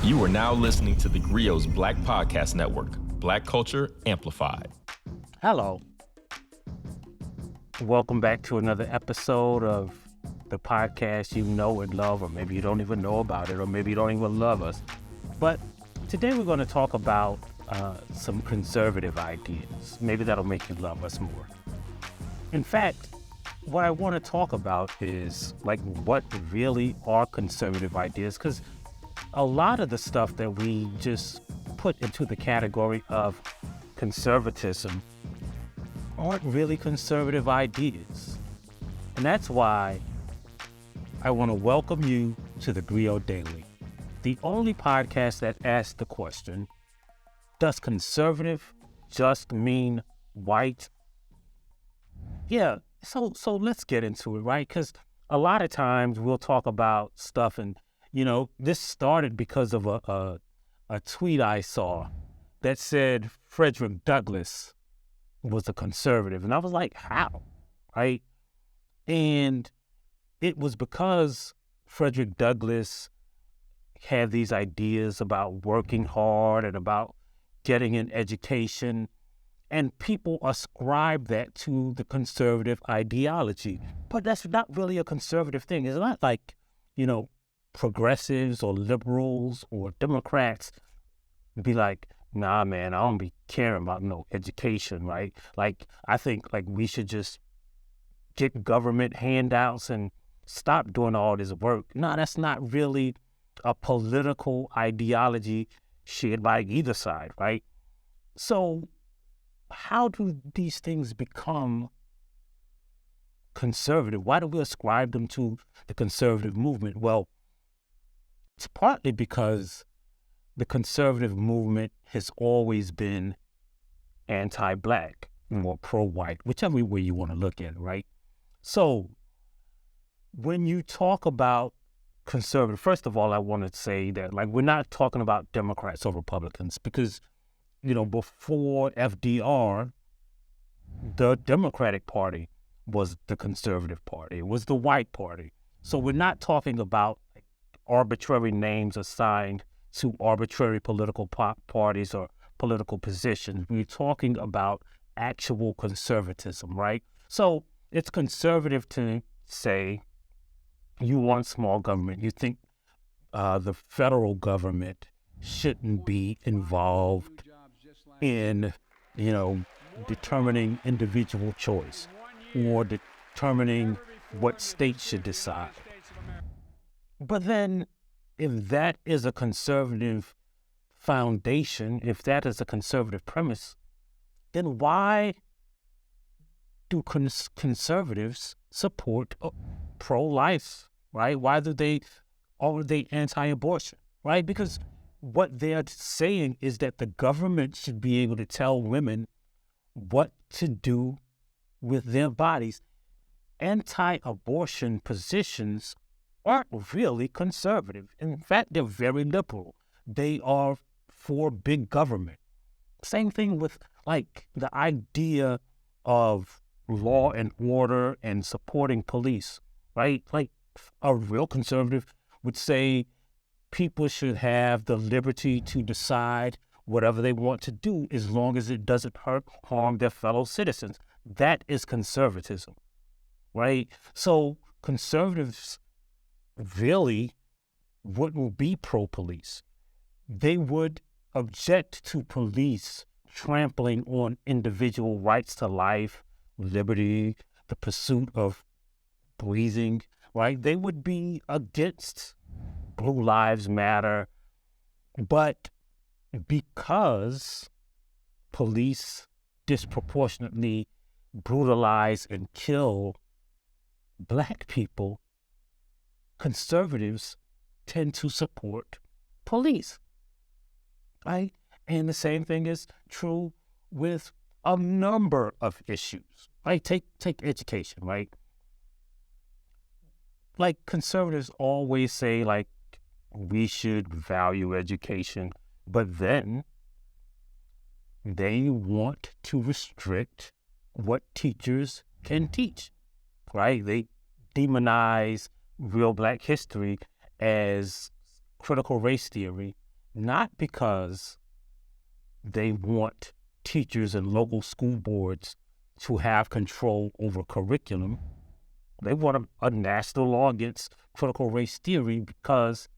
You are now listening to theGrio's Black Podcast Network, Black Culture Amplified. Hello. Welcome back to another episode of the podcast you know and love, or maybe you don't even know about it, or maybe you don't even love us. But today we're going to talk about some conservative ideas. Maybe that'll make you love us more. In fact, what I want to talk about is what really are conservative ideas, because a lot of the stuff that we just put into the category of conservatism aren't really conservative ideas. And that's why I want to welcome you to theGrio Daily, the only podcast that asks the question, does conservative just mean white? Yeah, so let's get into it, right? Because a lot of times we'll talk about stuff, and this started because of a tweet I saw that said Frederick Douglass was a conservative. And I was like, how? Right? And it was because Frederick Douglass had these ideas about working hard and about getting an education, and people ascribe that to the conservative ideology. But that's not really a conservative thing. It's not like, progressives or liberals or Democrats be like, nah, man, I don't be caring about no education, right? I think we should just get government handouts and stop doing all this work. No, that's not really a political ideology shared by either side, right? So how do these things become conservative? Why do we ascribe them to the conservative movement? Well, it's partly because the conservative movement has always been anti-Black or pro-white, whichever way you want to look at it, right? So when you talk about conservative, first of all, I want to say that we're not talking about Democrats or Republicans, because before FDR, the Democratic Party was the conservative party. It was the white party. So we're not talking about arbitrary names assigned to arbitrary political parties or political positions. We're talking about actual conservatism, right? So it's conservative to say you want small government. You think the federal government shouldn't be involved in, determining individual choice or determining what states should decide. But then if that is a conservative foundation, if that is a conservative premise, then why do conservatives support pro-life, right? Why are they anti-abortion, right? Because what they're saying is that the government should be able to tell women what to do with their bodies. Anti-abortion positions aren't really conservative. In fact, they're very liberal. They are for big government. Same thing with the idea of law and order and supporting police, right? A real conservative would say people should have the liberty to decide whatever they want to do as long as it doesn't harm their fellow citizens. That is conservatism, right? So conservatives really wouldn't be pro-police. They would object to police trampling on individual rights to life, liberty, the pursuit of breathing, right? They would be against Blue Lives Matter. But because police disproportionately brutalize and kill Black people, conservatives tend to support police, right? And the same thing is true with a number of issues, right? Take education, right? Conservatives always say, we should value education, but then they want to restrict what teachers can teach, right? They demonize real Black history as critical race theory not because they want teachers and local school boards to have control over curriculum. They want a national law against critical race theory because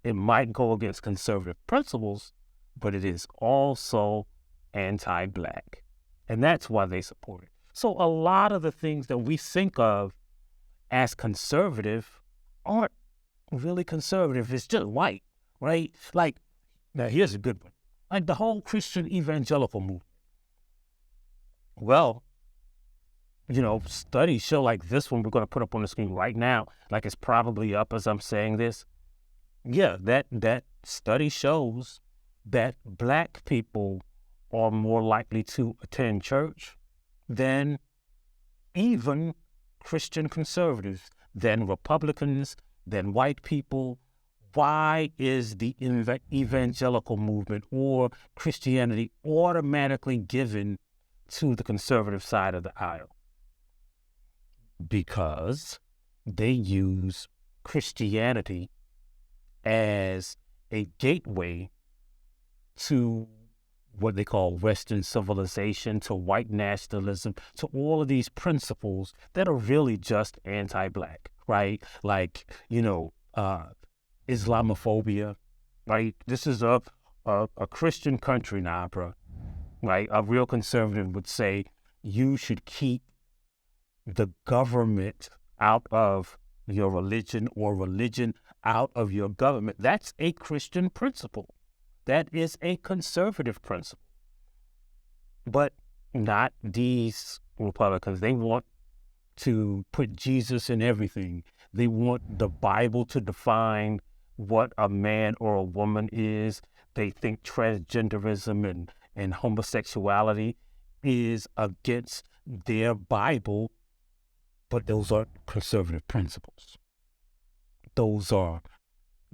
it might go against conservative principles, but it is also anti-Black. And that's why they support it. So a lot of the things that we think of as conservative aren't really conservative. It's just white, right? Like, now here's a good one. Like the whole Christian evangelical movement. Well, studies show, like this one we're going to put up on the screen right now, like it's probably up as I'm saying this. Yeah, that study shows that Black people are more likely to attend church than even Christian conservatives, than Republicans, than white people. Why is the evangelical movement or Christianity automatically given to the conservative side of the aisle? Because they use Christianity as a gateway to what they call Western civilization, to white nationalism, to all of these principles that are really just anti-Black, right? Like, Islamophobia, right? This is a Christian country now, bro, right? A real conservative would say you should keep the government out of your religion or religion out of your government. That's a Christian principle. That is a conservative principle. But not these Republicans. They want to put Jesus in everything. They want the Bible to define what a man or a woman is. They think transgenderism and homosexuality is against their Bible, but those are conservative principles. Those are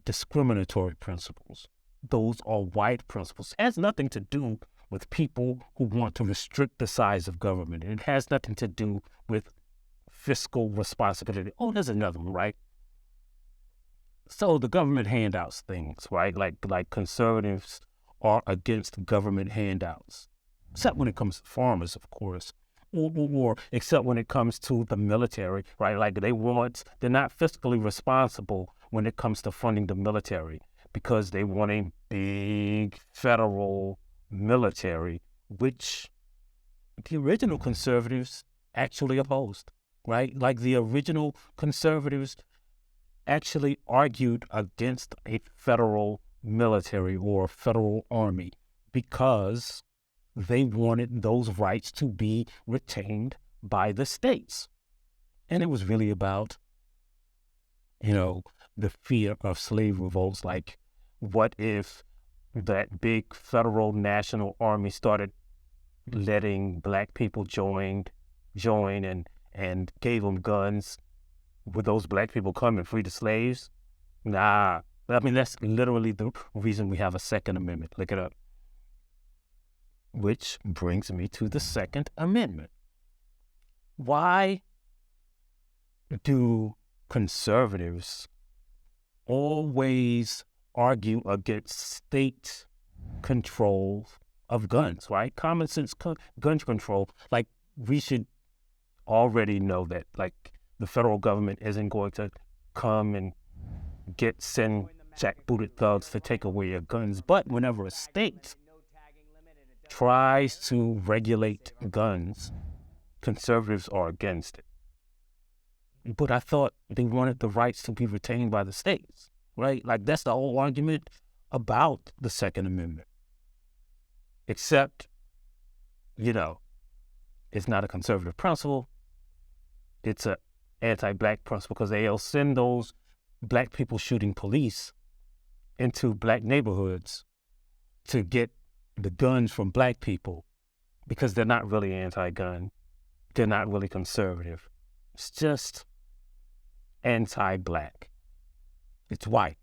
discriminatory principles. Those are white principles. It has nothing to do with people who want to restrict the size of government. It has nothing to do with fiscal responsibility. Oh, there's another one, right? So the government handouts things, right? Like conservatives are against government handouts, except when it comes to farmers, of course, or except when it comes to the military, right? Like they're not fiscally responsible when it comes to funding the military because they want a big federal military, which the original conservatives actually opposed, right? Like the original conservatives actually argued against a federal military or a federal army because they wanted those rights to be retained by the states. And it was really about, the fear of slave revolts. Like, what if that big federal national army started letting Black people join and gave them guns? Would those Black people come and free the slaves? Nah. I mean, that's literally the reason we have a Second Amendment. Look it up. Which brings me to the Second Amendment. Why do conservatives always argue against state control of guns, right? Common sense gun control. Like, we should already know that, like, the federal government isn't going to come and send jackbooted thugs to take away your guns. But whenever a state tries to regulate guns, conservatives are against it. But I thought they wanted the rights to be retained by the states, right? Like, that's the whole argument about the Second Amendment. Except, it's not a conservative principle. It's an anti-Black principle because they'll send those Black people shooting police into Black neighborhoods to get the guns from Black people because they're not really anti-gun. They're not really conservative. It's just anti-Black. It's white.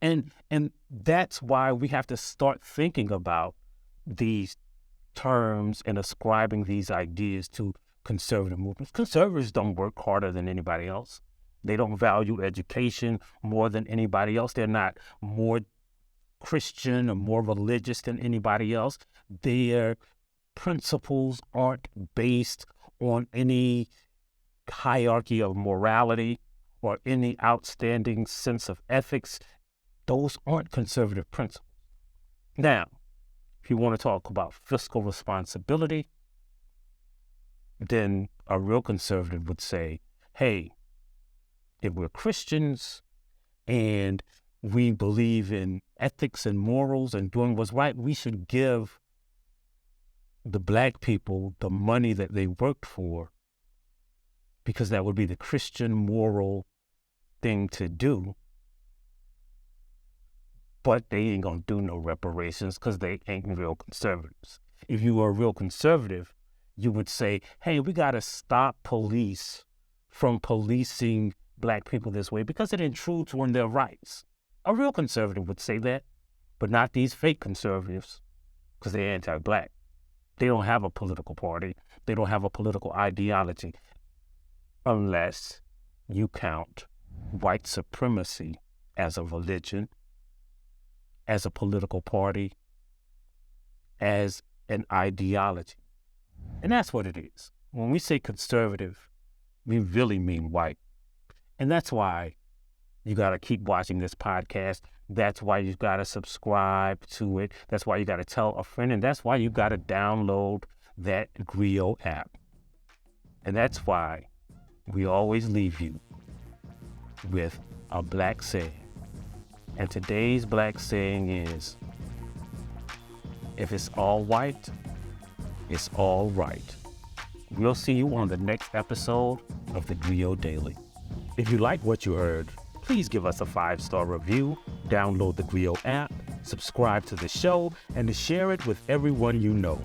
And that's why we have to start thinking about these terms and ascribing these ideas to conservative movements. Conservatives don't work harder than anybody else. They don't value education more than anybody else. They're not more Christian or more religious than anybody else. Their principles aren't based on any hierarchy of morality or any outstanding sense of ethics. Those aren't conservative principles. Now, if you want to talk about fiscal responsibility, then a real conservative would say, hey, if we're Christians and we believe in ethics and morals and doing what's right, we should give the Black people the money that they worked for, because that would be the Christian moral thing to do. But they ain't gonna do no reparations because they ain't real conservatives. If you were a real conservative, you would say, hey, we gotta stop police from policing Black people this way because it intrudes on their rights. A real conservative would say that, but not these fake conservatives, because they're anti-Black. They don't have a political party. They don't have a political ideology, unless you count white supremacy as a religion, as a political party, as an ideology. And that's what it is. When we say conservative, we really mean white. And that's why you got to keep watching this podcast. That's why you got to subscribe to it. That's why you got to tell a friend. And that's why you got to download that theGrio app. And that's why we always leave you with a Black saying. And today's Black saying is, if it's all white, it's all right. We'll see you on the next episode of theGrio Daily. If you like what you heard, please give us a 5-star review, download the theGrio app, subscribe to the show, and share it with everyone you know.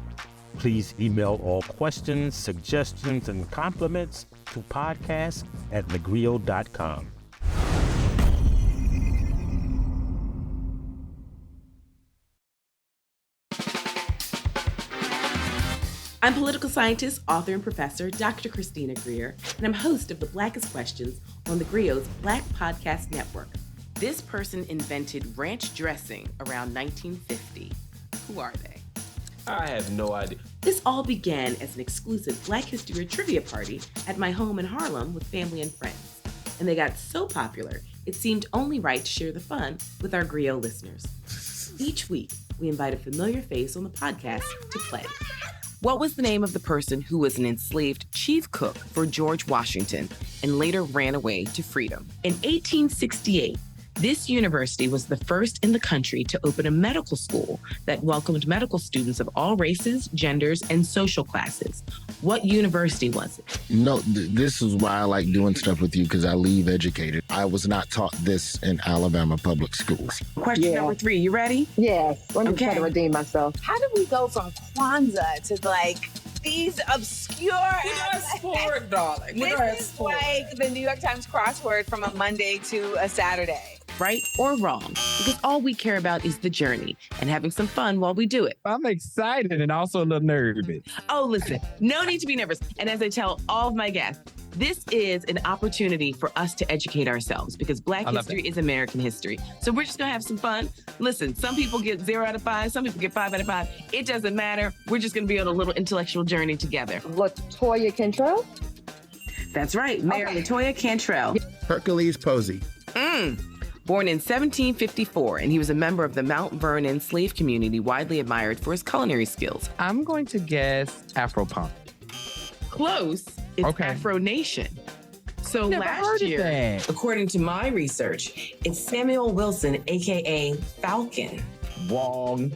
Please email all questions, suggestions, and compliments to podcast@thegrio.com. I'm political scientist, author, and professor Dr. Christina Greer, and I'm host of The Blackest Questions on theGrio's Black Podcast Network. This person invented ranch dressing around 1950. Who are they? I have no idea. This all began as an exclusive Black History trivia party at my home in Harlem with family and friends. And they got so popular, it seemed only right to share the fun with our Grio listeners. Each week, we invite a familiar face on the podcast to play. What was the name of the person who was an enslaved chief cook for George Washington and later ran away to freedom? In 1868, this university was the first in the country to open a medical school that welcomed medical students of all races, genders, and social classes. What university was it? No, this is why I like doing stuff with you, because I leave educated. I was not taught this in Alabama public schools. Question number 3, you ready? Yes, let me try to redeem myself. How do we go from Kwanzaa to like these obscure? Sport, darling. This is like the New York Times crossword from a Monday to a Saturday. Right or wrong? Because all we care about is the journey and having some fun while we do it. I'm excited and also a little nervous. Oh, listen, no need to be nervous. And as I tell all of my guests, this is an opportunity for us to educate ourselves because Black history is American history. So we're just going to have some fun. Listen, some people get 0 out of 5. Some people get 5 out of 5. It doesn't matter. We're just going to be on a little intellectual journey together. LaToya Cantrell? That's right. Mayor LaToya Cantrell. Hercules Posey. Born in 1754, and he was a member of the Mount Vernon slave community, widely admired for his culinary skills. I'm going to guess Afro-punk. Close. It's Afro Nation. So last year, according to my research, it's Samuel Wilson, aka Falcon. Wrong.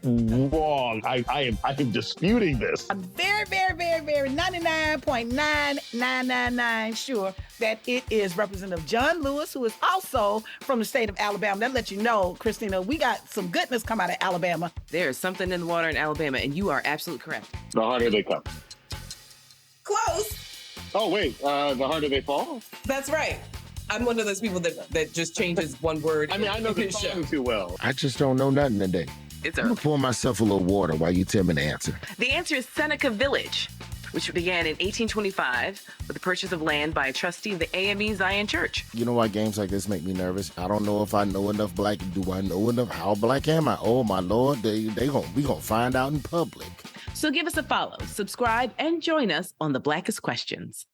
Wrong. I am disputing this. I'm very 99.9999 sure that it is Representative John Lewis, who is also from the state of Alabama. That lets you know, Christina, we got some goodness come out of Alabama. There's something in the water in Alabama, and you are absolutely correct. The harder they come. Close. Oh, wait. The harder they fall? That's right. I'm one of those people that just changes one word. I mean, I know the song too well. I just don't know nothing today. It's I'm going to pour myself a little water while you tell me the answer. The answer is Seneca Village. which began in 1825 with the purchase of land by a trustee of the AME Zion Church. You know why games like this make me nervous? I don't know if I know enough black. Do I know enough? How black am I? Oh my Lord, we gonna find out in public. So give us a follow, subscribe, and join us on the Blackest Questions.